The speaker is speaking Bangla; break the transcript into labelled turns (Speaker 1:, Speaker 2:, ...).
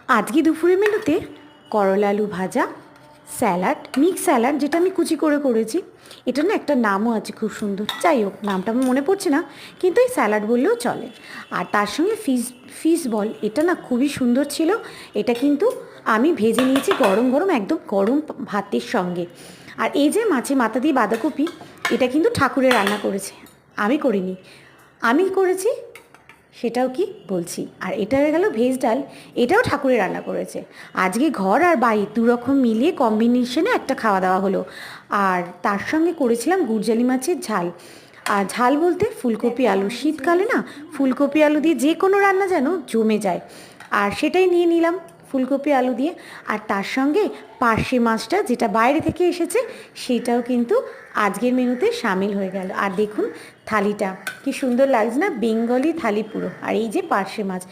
Speaker 1: আজকে দুপুরের মেনুতে করলা আলু ভাজা, স্যালাড, মিক্স স্যালাড, যেটা আমি কুচি করে করেছি। এটা না একটা নামও আছে খুব সুন্দর, যাই হোক নামটা আমার মনে পড়ছে না, কিন্তু এই স্যালাড বললেও চলে। আর তার সঙ্গে ফিশ বল, এটা না খুবই সুন্দর ছিল। এটা কিন্তু আমি ভেজে নিয়েছি গরম গরম, একদম গরম ভাতের সঙ্গে। আর এই যে মাছে মাথা দিয়ে বাঁধাকপি, এটা কিন্তু ঠাকুরে রান্না করেছে, আমি করিনি, আমি করেছি, সেটাও কি বলছি। আর এটা হয়ে গেল ভেজ ডাল, এটাও ঠাকুরে রান্না করেছে। আজকে ঘর আর বাইরে দুরকম মিলিয়ে কম্বিনেশনে একটা খাওয়া দাওয়া হলো। আর তার সঙ্গে করেছিলাম গুরজালি মাছের ঝাল। আর ঝাল বলতে ফুলকপি আলু, শীতকালে না ফুলকপি আলু দিয়ে যে কোনো রান্না যেন জমে যায়। আর সেটাই নিয়ে নিলাম, ফুলকপি আলু দিয়ে। আর তার সঙ্গে পার্শে মাছটা যেটা বাইরে থেকে এসেছে, সেটাও কিন্তু আজকের মেনুতে সামিল হয়ে গেল। আর দেখুন থালিটা কি সুন্দর লাগছে না, বেঙ্গলি থালি পুরো। আর এই যে পার্শে মাছ।